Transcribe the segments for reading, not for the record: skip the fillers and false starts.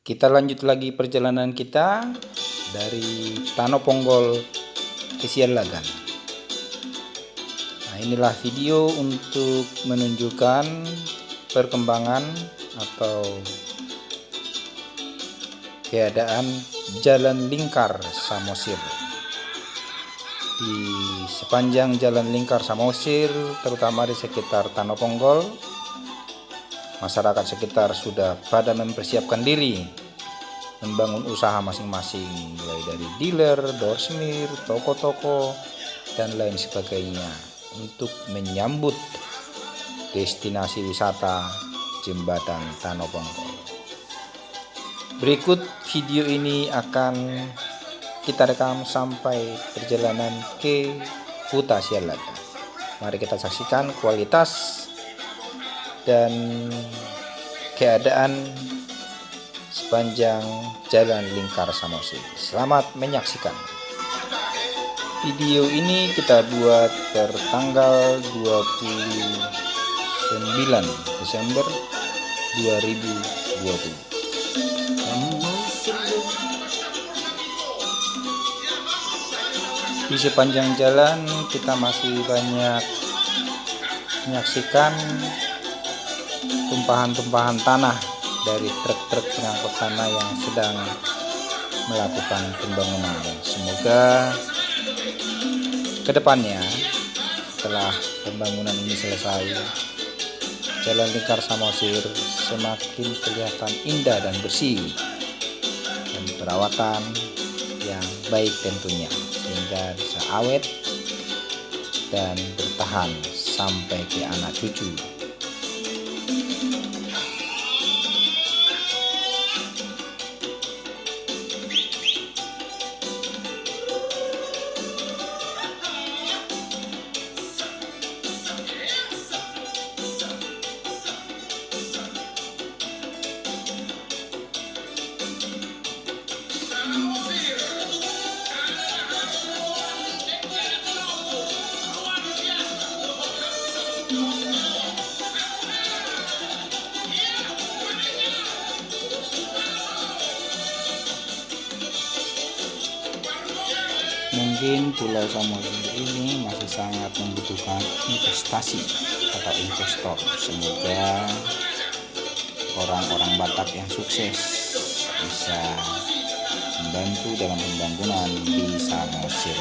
Kita lanjut lagi perjalanan kita dari Tanoponggol ke Sialagan. Nah, inilah video untuk menunjukkan perkembangan atau keadaan jalan lingkar Samosir. Di sepanjang jalan lingkar Samosir, terutama di sekitar Tanoponggol, masyarakat sekitar sudah pada mempersiapkan diri membangun usaha masing-masing, mulai dari dealer, doorsmir, toko-toko, dan lain sebagainya untuk menyambut destinasi wisata Jembatan Tanoponggol. Berikut video ini akan kita rekam sampai perjalanan ke Huta Sialagan. Mari kita saksikan kualitas dan keadaan sepanjang jalan lingkar Samosir. Selamat menyaksikan. Video ini kita buat tertanggal 29 Desember 2020. Di sepanjang jalan kita masih banyak menyaksikan tumpahan-tumpahan tanah dari truk-truk pengangkut tanah yang sedang melakukan pembangunan. Semoga kedepannya setelah pembangunan ini selesai, jalan lingkar Samosir semakin kelihatan indah dan bersih dan perawatan yang baik tentunya, sehingga bisa awet dan bertahan sampai ke anak cucu. Mungkin Pulau Samosir ini masih sangat membutuhkan investasi atau investor. Semoga orang-orang Batak yang sukses bisa membantu dalam pembangunan di Samosir.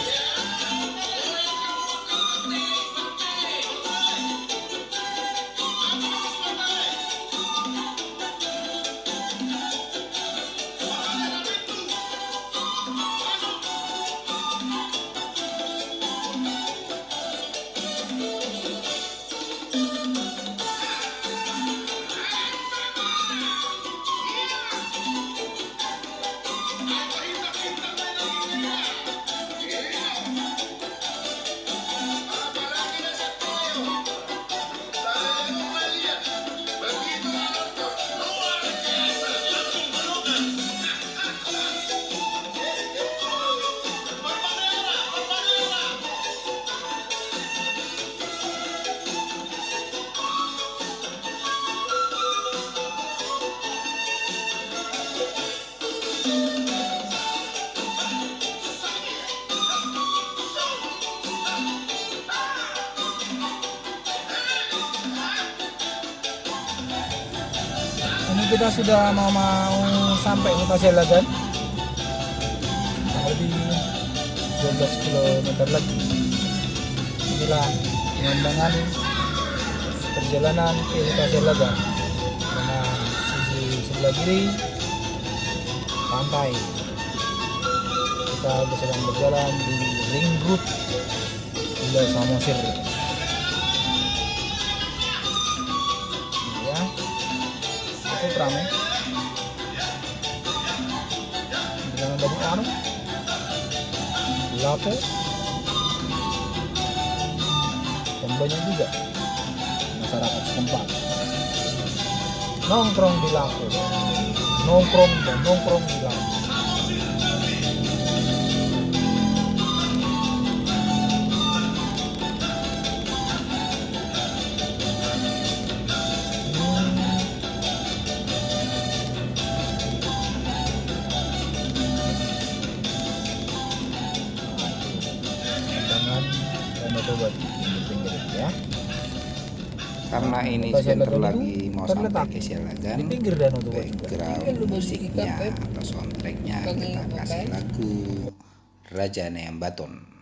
Ini kita sudah mau sampai Huta Sialagan, lebih 12 km lagi. Inilah pemandangan perjalanan ke Huta Sialagan. Karena sisi sebelah kiri pantai. Kita sedang berjalan di ring road Pulau Samosir. Cukup ramai dengan banyak orang, lapo, dan banyak juga masyarakat setempat nongkrong di lapo, nongkrong di lapo. Karena ini sebentar lagi mau sampai ke Sialagan, background musiknya atau soundtracknya kita kasih lagu Raja Neambaton.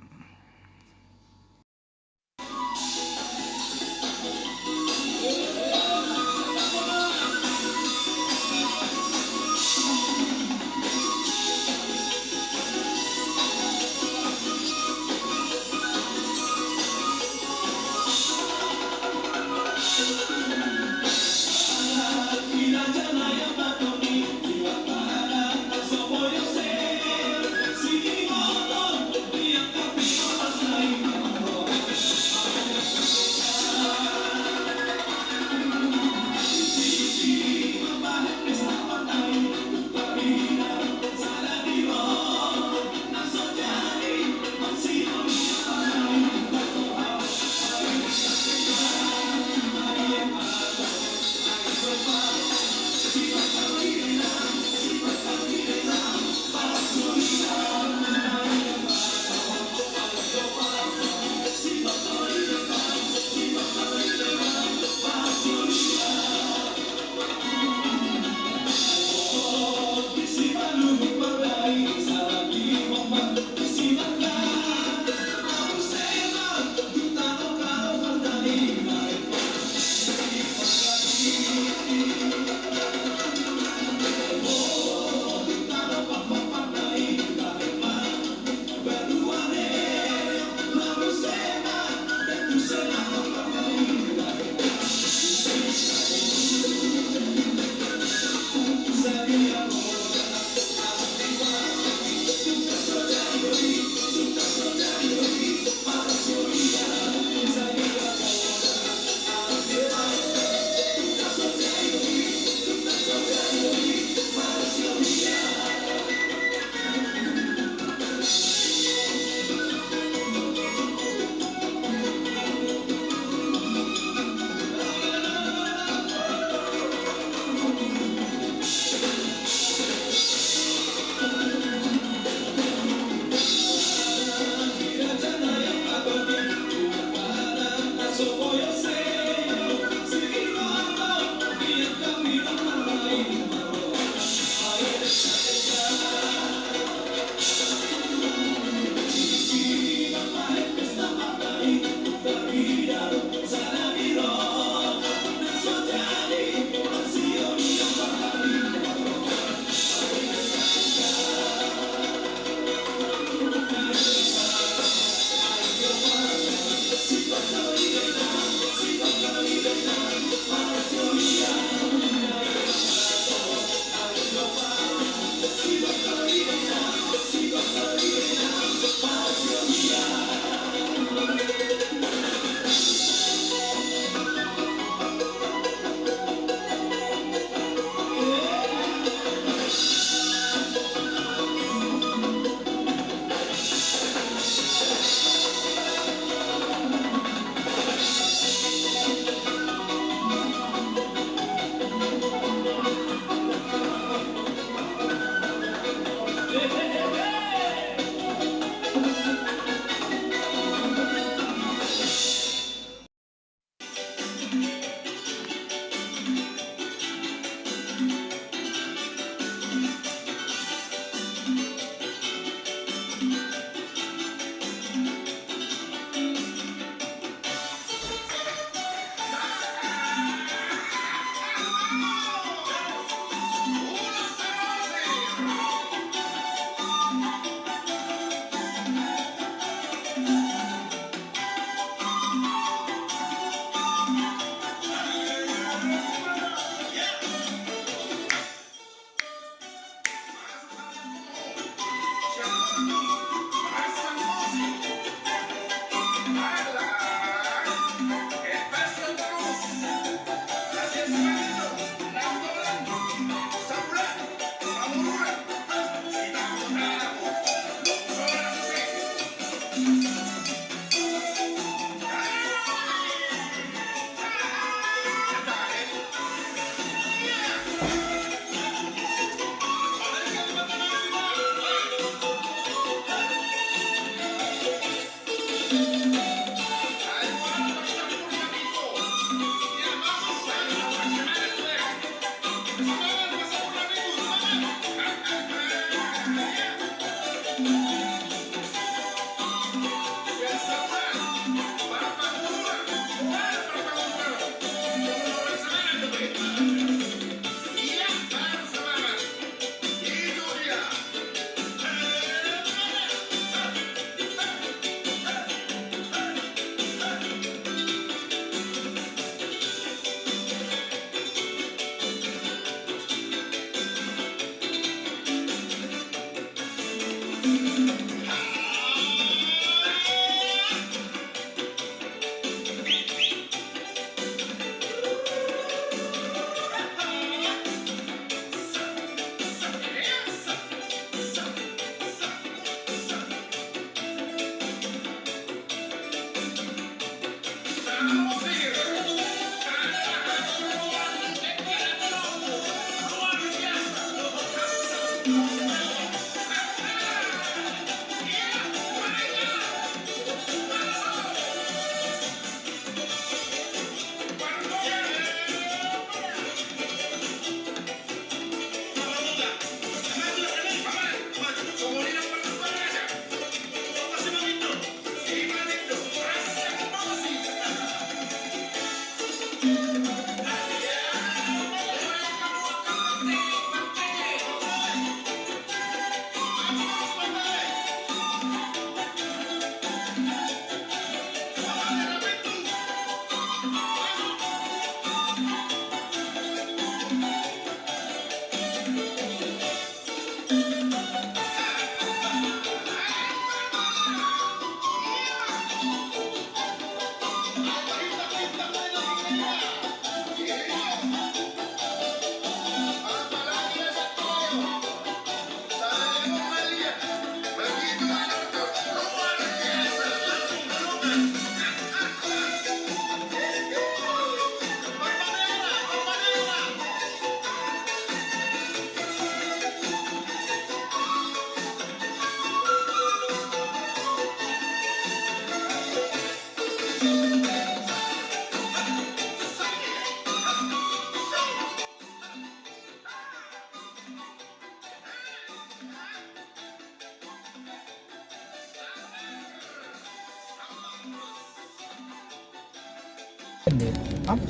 pendeta apa?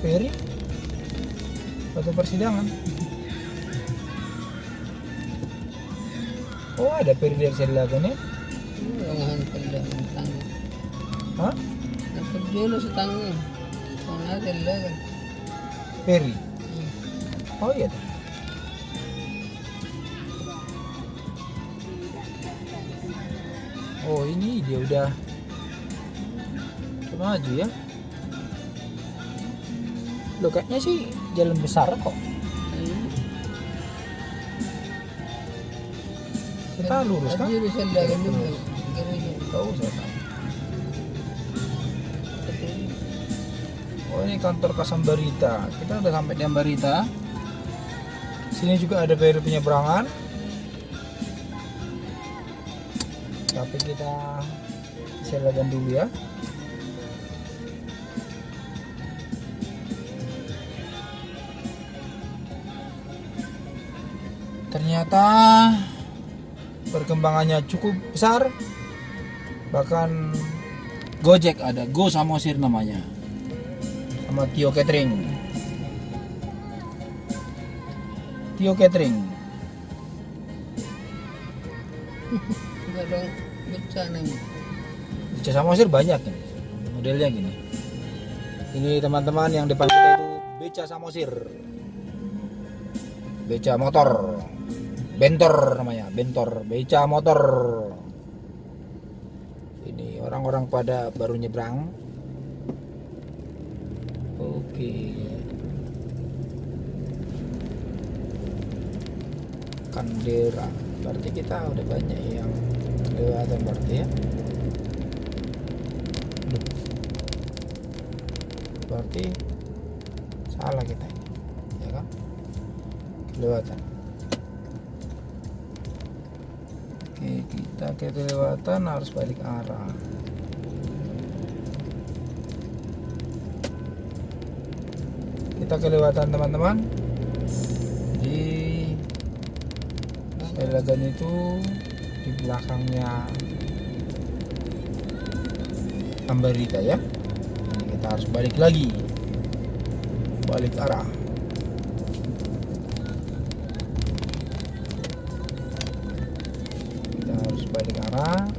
Peri batu persidangan. Oh ada peri dari Sialagan ya? Langahan pala ang tango. Hah? Nagpagjulo sa tango. Kung natin lagan. Peri? Oh iya. Oh ini dia udah maju ya. Loh kayaknya sih jalan besar kok. Kita lurus kan? Nagjulo sa lagan yung Tahu saya tahu. Oh ini kantor Kasambarita. Kita udah sampai di Ambarita. Sini juga ada peri penyeberangan. Tapi kita silakan dulu ya. Ternyata perkembangannya cukup besar. Bahkan Gojek ada, Go Samosir namanya, sama Tio Catering. Tio Catering. Garong beca na mo. Beca Samosir banyak nih, modelnya gini. Ini teman-teman yang depan kita itu Beca Samosir, beca motor, bentor namanya, bentor, beca motor. Ini orang-orang pada baru nyebrang. Oke. Kandera. Berarti kita udah banyak yang kelewatan berarti ya. Duh. Berarti salah kita ini, ya kan? Kelewatan. Oke, kita kelewatan harus balik arah. Kita kelewatan teman-teman. Di Sialagan itu di belakangnya Ambarita ya. Ini kita harus balik lagi. Balik arah. Balik arah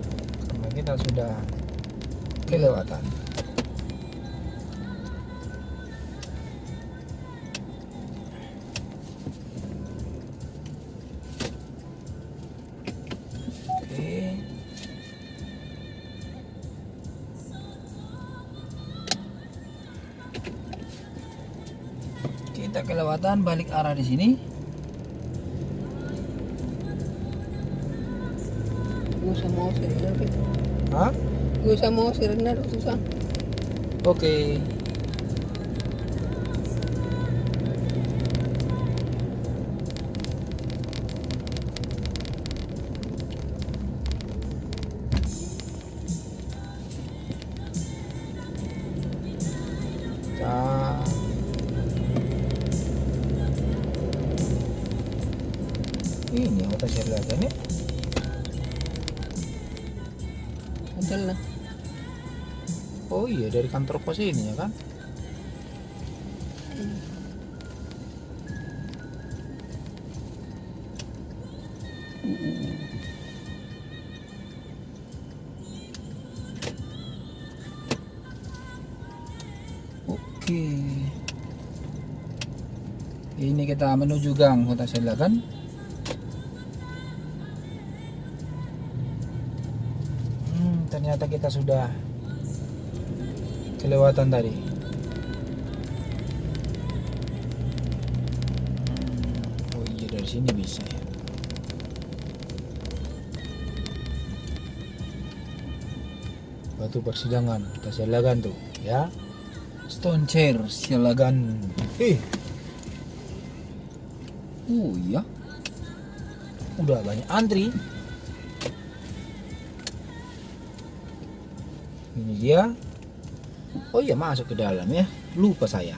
karena kita sudah kelewatan. Oke. Kita kelewatan, balik arah di sini. Gusa mo si Rinaldo. Hah? Gusa mo si Rinaldo susah. Oke. Ini kota Sialagan ya. Hotel na. Oh iya dari kantor pos ini ya kan. Oke. Ini kita menuju gang kota Sialagan. Ternyata kita sudah kelewatan tadi. Oh iya dari sini bisa ya. Batu persidangan kita Sialagan tuh ya. Stone Chair Sialagan. Oh iya. Udah banyak antri. Ini dia. Oh iya masuk ke dalam ya. Lupa saya.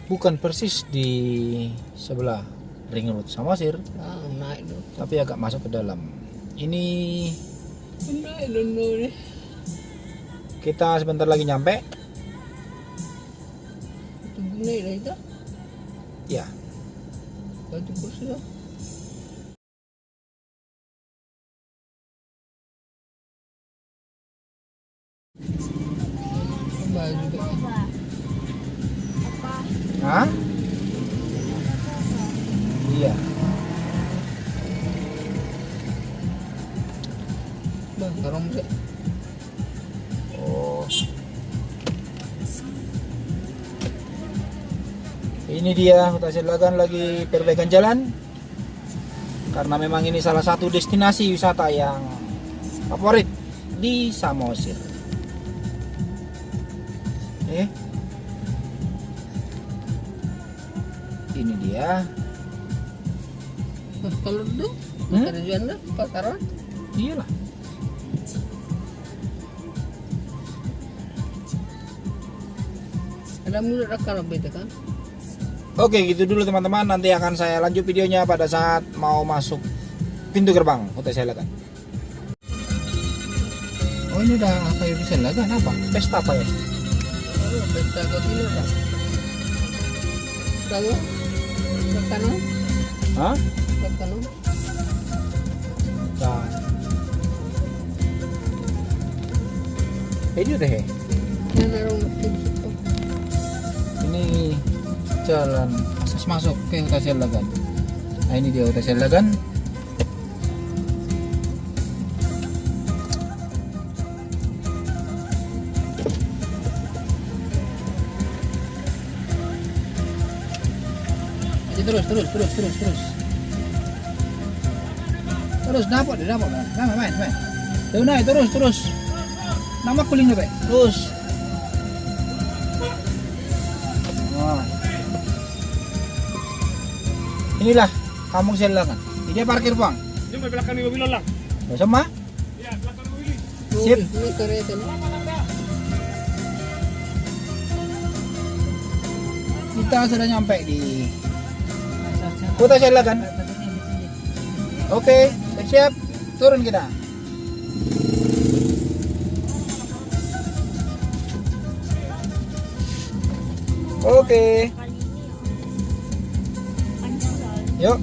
Bukan persis di sebelah ring road Samosir, Naik doon. tapi agak masuk ke dalam. Ini Naik doon doon eh. Kita sebentar lagi nyampe. Tunggu nih dah itu. Ya. Baju kursi dah. Baju juga. Hah? Iya. Bang, karung sih. Oh. Ini dia Huta Silagan lagi perbaikan jalan. Karena memang ini salah satu destinasi wisata yang favorit di Samosir. Ini dia. Kalau dulu, ada jual dah pasaran. Iyalah. Ada mulut rakal beda kan? Oke, gitu dulu teman-teman. Nanti akan saya lanjut videonya pada saat mau masuk pintu gerbang Huta Silagan. Oh, ini udah kayak di Silagan apa? Pesta apa ya? Oh, pesta kotilor dah. Tahu? Makanan? Hah? Makanan? Nah. Ini udah ya? Yang narong mesin situ. Ini jalan akses masuk ke Huta Silagan. Nah, ini dia Huta Silagan. Terus dapat main. Terus. Nama kuling deh, terus. Nah. Inilah Kampung Silagan. Ini dia parkir, Bang. Ini belakang mobil lang. Sama? Iya, belakang mobil. Sip. Ini kereta ni. Kita sudah nyampe di Huta Silagan. Oke, siap. Turun kita. Oke. Yuk.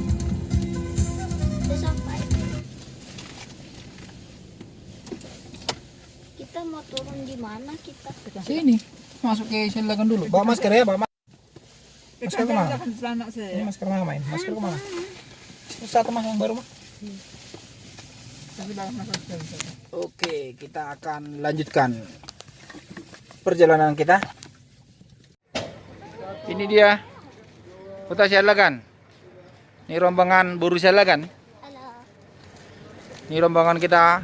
Kita mau turun di mana kita? Sini. Masuk ke Silagan dulu. Bawa masker ya, bawa masker kemana? Ini masker mana main? Masker kemana? Satu mas yang baru mah. Oke, kita akan lanjutkan perjalanan kita. Ini dia Huta Silagan. Ini rombongan buruh Silagan. Halo. Ini rombongan kita.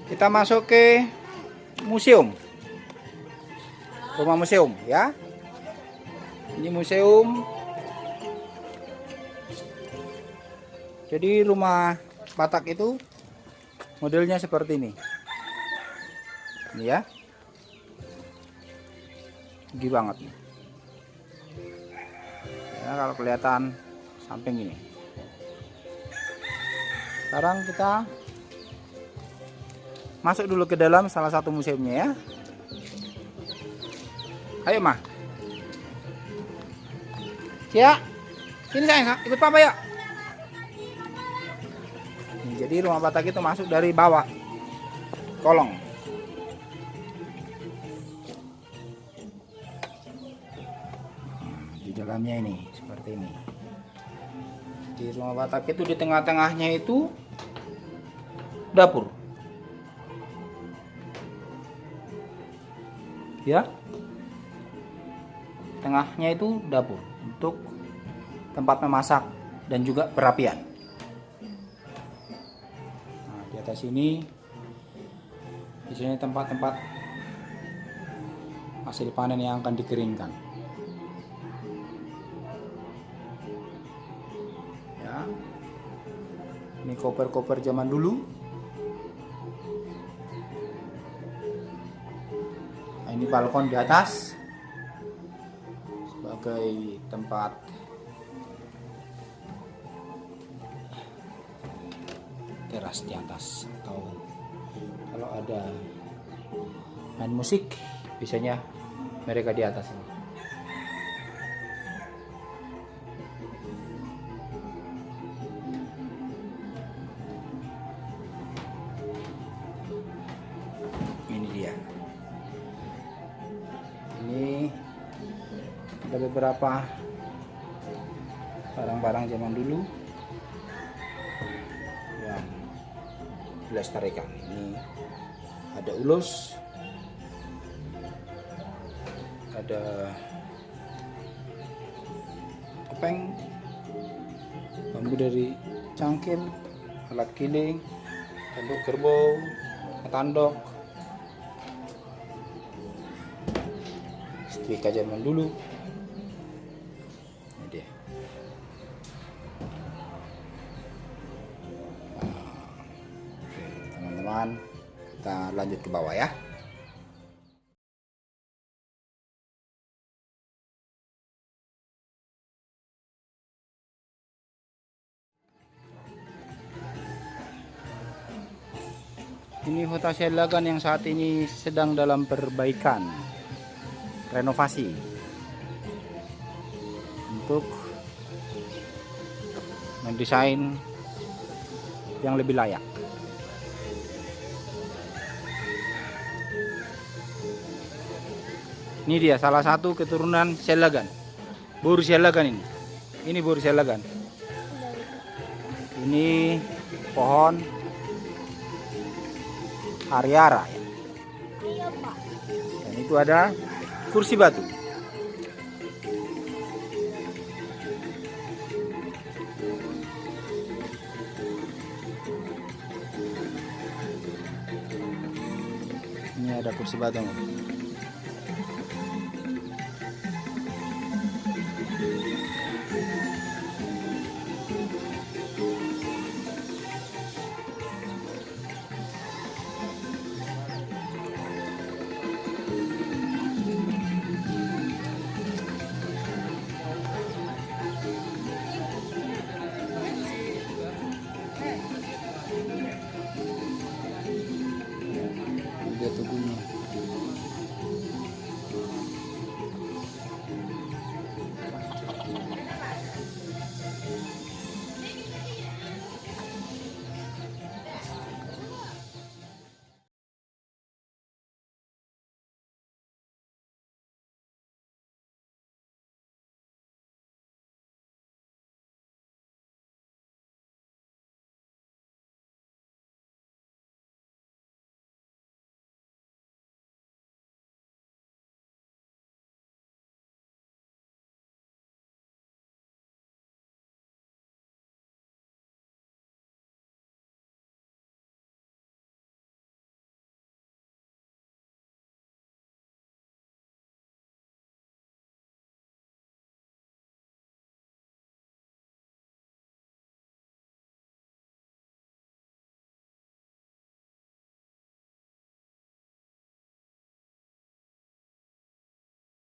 Kita masuk ke museum. Rumah museum ya. Ini museum. Jadi rumah Batak itu modelnya seperti ini. Ini ya. Tinggi banget. Ya, kalau kelihatan samping ini. Sekarang kita masuk dulu ke dalam salah satu museumnya ya. Ayo mah. Ya. Sini sayang, ikut papa ya. Jadi rumah Batak itu masuk dari bawah kolong. Di dalamnya ini seperti ini. Di rumah Batak itu di tengah-tengahnya itu dapur. Ya, tengahnya itu dapur untuk tempat memasak dan juga perapian. Nah, di atas sini biasanya tempat-tempat hasil panen yang akan dikeringkan. Ya, ini koper-koper zaman dulu. Nah, ini balkon di atas sebagai tempat teras di atas, atau kalau ada main musik biasanya mereka di atas ini. Ini dia. Ini ada beberapa barang-barang zaman dulu yang dilestarikan. Ini ada ulus, ada topeng, bambu dari cangkil, alat giling, tanduk kerbau, tandok, setrika zaman dulu. Ini dia. Oke, teman-teman, kita lanjut ke bawah ya. Ini Kota Sialagan yang saat ini sedang dalam perbaikan, renovasi untuk mendesain yang lebih layak. Ini dia salah satu keturunan Sialagan, Boru Sialagan ini. Ini Boru Sialagan. Ini pohon Ariara ya. Iya, Pak. Dan itu ada kursi batu. Ini ada kursi batu.